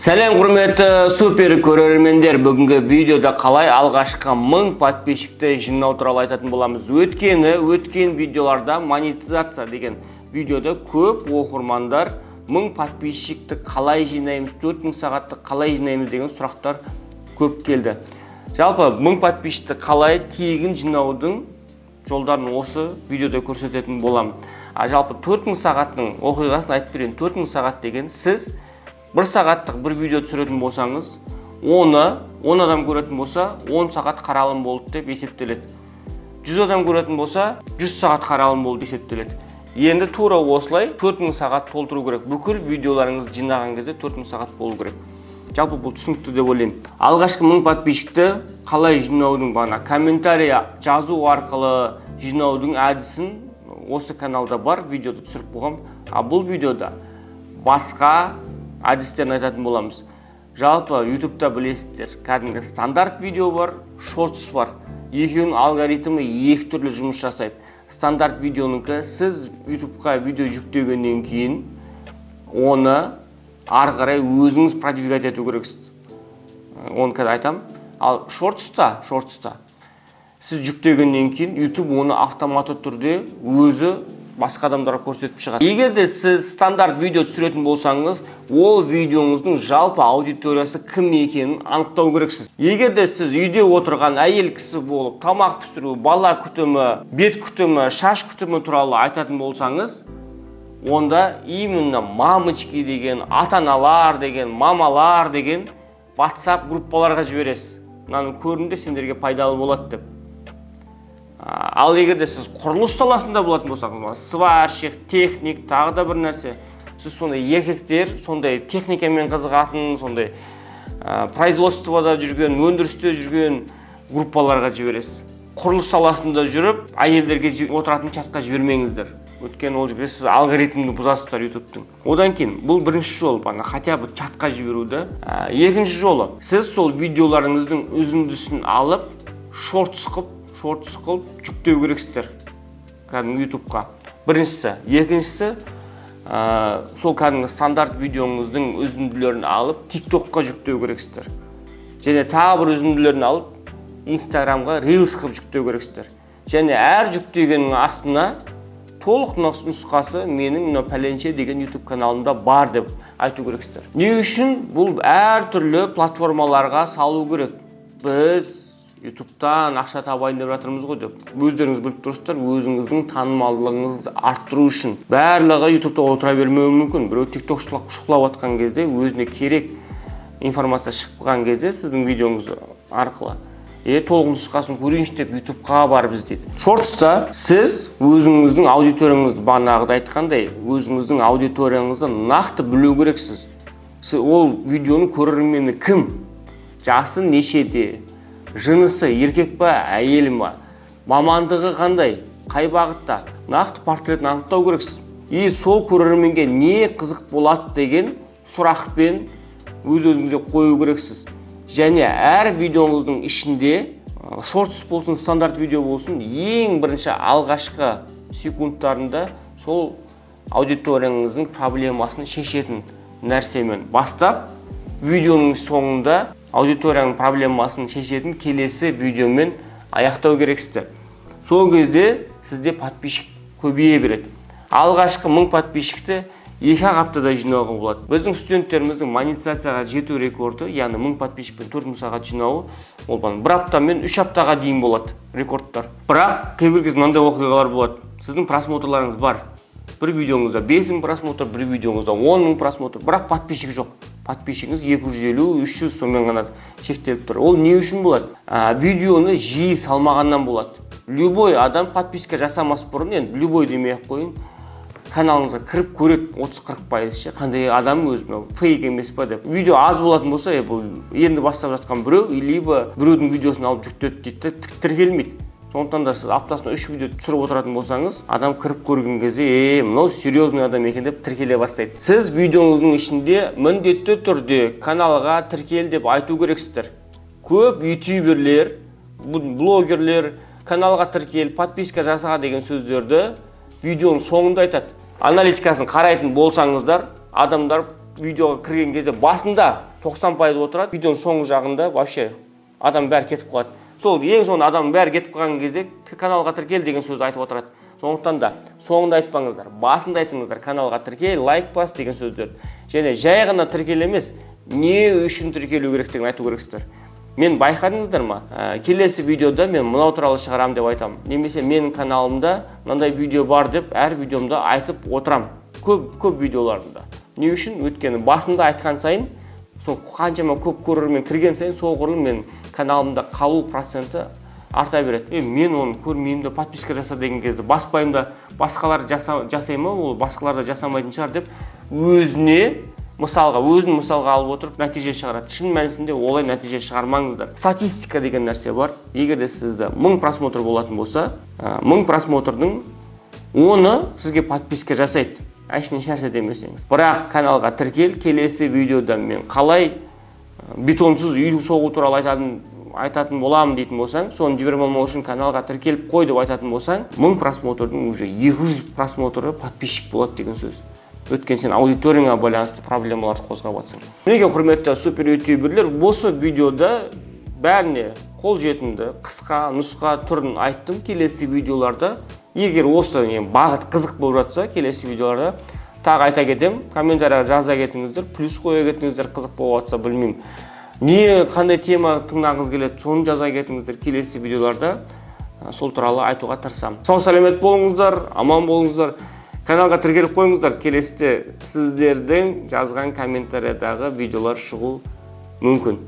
Сәлем құрметті супер көрермендер, бүгінгі видеода қалай алғашқы 1000 подписчикті жинау туралы айтатын боламыз. Өткен видеоларда монетизация деген видеода көп оқырмандар 1000 подписчикті қалай жинаймыз, 4000 сағатты қалай жинаймыз деген сұрақтар көп келді. Жалпы 1000 подписчикті қалай тегін жинаудың жолдарын осы видеода көрсететін болам. Жалпы 4000 сағаттың оқиғасын айтып берейін. 4000 сағат деген сіз 1 сағаттық бір видео түсіретін болсаңыз, оны 10 адам көретін болса, 10 сағат қаралым болды деп есептеледі. 100 адам көретін болса, 100 сағат қаралым болды есептеледі. Енді тура осылай 4000 сағат толтыру керек. Бүкіл видеоларыңызды жинаған кезде 4000 сағат болу керек. Жалпы бұл түсінікті деп ойлаймын. Алғашқы 1000 подписчикті қалай жинаудың комментарий жазу арқылы жинаудың әдісін осы каналда бар, видеода түсіріп қойғам. Бұл видеода басқа әдістерін айтатын боламыз. Жалпы YouTube'та білесіздер, кәдімгі стандарт видео бар, шортс бар. Екеуінің алгоритмі екі түрлі жұмыс жасайды. Стандарт видеоныкі сіз YouTube'қа видео жүктегеннен кейін оны ары қарай өзіңіз продвигать ету керексіз. Оны кәді айтам. Ал шортста сіз жүктегеннен кейін YouTube оны автоматты түрде өзі басқа адамдарға көрсетіп шығады. Егер де сіз стандарт видео түсіретін болсаңыз, ол видеоңыздың жалпы аудиториясы кім екенін анықтау керексіз. Егер де сіз үйде отырған әйел кісі болып, тамақ пісіру, бала күтімі, бет күтімі, шаш күтімі туралы айтатын болсаңыз, онда именно мамочки деген, ата-аналар деген, мамалар деген WhatsApp группаларға жібересіз. Мынаны көріңдер, сендерге пайдалы болады деп. Ал егер де сіз құрылыс саласында болатын болсаңыз, сварщик, техник, тағы да бір нәрсе, сіз сондай еркектер, сондай техникамен қызығатын, сондай производствода жүрген, өндірісте жүрген группаларға жібересіз. Құрылыс саласында жүріп, әйелдерге отыратын чатқа жібермеңіздер. Өткен ол жерде сіз алгоритмді бұзасыздар YouTube'тың. Одан кейін бұл бірінші жол, хотя бы чатқа жіберуді. Екінші жолы, сіз сол видеоларыңыздың үзіндісін алып, шортс қылып жүктеу керексіздер кәдімгі YouTube'қа. Біріншісі. Екіншісі, сол кәдімгі стандарт видеоңыздың үзінділерін алып, TikTok'қа жүктеу керексіздер. Және тағы бір үзінділерін алып, Instagram'ға Reels қылып жүктеу керексіздер. Және әр жүктегеннің астына толық нұсқасы менің пәленше деген YouTube каналымда бар деп айту керексіздер. Не үшін бұл әр түрлі платформаларға салу керек? Біз YouTube'тан ақша табайын деп жатырмыз ғой деп. Өздеріңіз біліп тұрсыздар, өзіңіздің танымалдылығыңызды арттыру үшін. Барлығы YouTube'та отыра бермеуі мүмкін. Біреу TikTok шұқылап атқан кезде, өзіне керек информация шықпаған кезде сіздің видеоңыз арқылы толық нұсқасын көрейінші деп YouTube'қа барып іздейді. Шортста сіз өзіңіздің аудиторияңызды бағанағыда айтқандай, өзіңіздің аудиторияңызды нақты білу керексіз. Ол видеоның көрермені кім? Жасы нешеде? Жынысы еркек па, әйел ма? Мамандығы қандай? Қай бағытта? Нақты портретін анықтау керексіз. И сол көрерменге не қызық болады деген сұрақпен өз-өзіңізге қою керексіз. Және әр видеоңыздың ішінде, шортс болсын, стандарт видео болсын, ең бірінші алғашқы секундтарында сол аудиторияңыздың проблемасын шешетін нәрсемен бастап, видеоның соңында аудиторияның проблемасын шешетін келесі видеомен аяқтау керексіздер. Сол кезде сізде подписчик көбейе береді. Алғашқы 1000 подписчикті 2 аптада жинауға болады. Біздің студенттеріміздің монетизацияға жету рекорды, яғни 1000 подписчикпен 4000 сағат жинауы, ол 1 аптамен 3 аптаға дейін болады рекордтар. Бірақ кейбір кезде мынандай оқиғалар болады. Сіздің просмотрларыңыз бар. Бір видеоңызда 5000 просмотр, бір видеоңызда 10000 просмотр, бірақ подписчик жоқ. Подписчигіңіз 250-300 сонымен ғана шектеліп тұр. Ол не үшін болады? Видеоны жиі салмағаннан болады. Любой адам подписка жасамас бұрын, енді любой демей-ақ қойын, каналыңызға кіріп көреді 30-40% қандай адам өзі фейк емес па деп. Видео аз болатын болса, бұл енді бастап жатқан біреу, либо біреудің видеосын алып жүктеді дейді, тіркелмейді. Сондықтан да сіз аптасына 3 видео түсіріп отыратын болсаңыз, адам кіріп көрген кезде, мынау серьезный адам екен деп тіркеле бастайды. Сіз видеоңыздың ішінде міндетті түрде каналға тіркел деп айту керексіздер. Көп ютуберлер, блогерлер каналға тіркел, подписка жасаға деген сөздерді видеоның соңында айтады. Аналитикасын қарайтын болсаңыздар, адамдар видеоға кірген кезде басында 90% отырады, видеоның соңғы жағында вообще адам бәрі кетіп қалады. Сол ең соңында адам бәрі кетіп қалған кезде каналға тіркел деген сөз айтып отырады. Сондықтан да соңында айтпаңыздар, басында айтыңыздар, каналға тіркел, лайк бас деген сөздер. Және жай ғана тіркел емес, не үшін тіркелу керектігін айту керексіздер. Мен байқадыңыздар ма? Келесі видеода мен мынау туралы шығарам деп айтам. Немесе менің каналымда мынандай видео бар деп әр видеомда айтып отырам. Көп видеоларында. Не үшін? Өйткені басында айтқан сайын, сол қаншама көп көрермен кірген сайын, соғұрлым мен каналымда қалу проценті арта береді. Мен оны көрмеймін де, подписка жаса деген кезде баспаймын да, басқалар жасаймы, ол басқалар да жасамайтын шығар деп өзін мысалға алып отырып нәтиже шығарады. Шын мәнісінде олай нәтиже шығармаңыздар. Статистика деген нәрсе бар. Егер де сізді 1000 просмотр болатын болса, 1000 просмотрдың 10-ы сізге подписка жасайды. Ешне нәрсе демесеңіз. Бірақ каналға тіркел, келесі видеода мен қалай бетонсыз үй соғу туралы айтатын боламын дейтін болсаң, соны жіберіп алмау үшін каналға тіркеліп қой деп айтатын болсаң, 1000 просмотрдың уже 200 просмотры подписчик болады деген сөз. Өткен сен аудиторияңа байланысты проблемаларды қозғап жатсың. Мінеке құрметті супер ютуберлер, осы видеода бәріне қол жетімді қысқа нұсқа түрін айттым. Келесі видеоларда, егер осы бағыт қызық болып жатса, келесі видеоларда тағы айта кетем, комментарияға жаза кетіңіздер, плюс қоя кетіңіздер, қызық болып жатса білмеймін. Не қандай тема тыңдағыңыз келеді, соны жаза кетіңіздер. Келесі видеоларда сол туралы айтуға тырысамын. Сау сәлемет болыңыздар, аман болыңыздар. Каналға тіркеліп қойыңыздар, келесіде сіздердің жазған комментариядағы видеолар шығу мүмкін.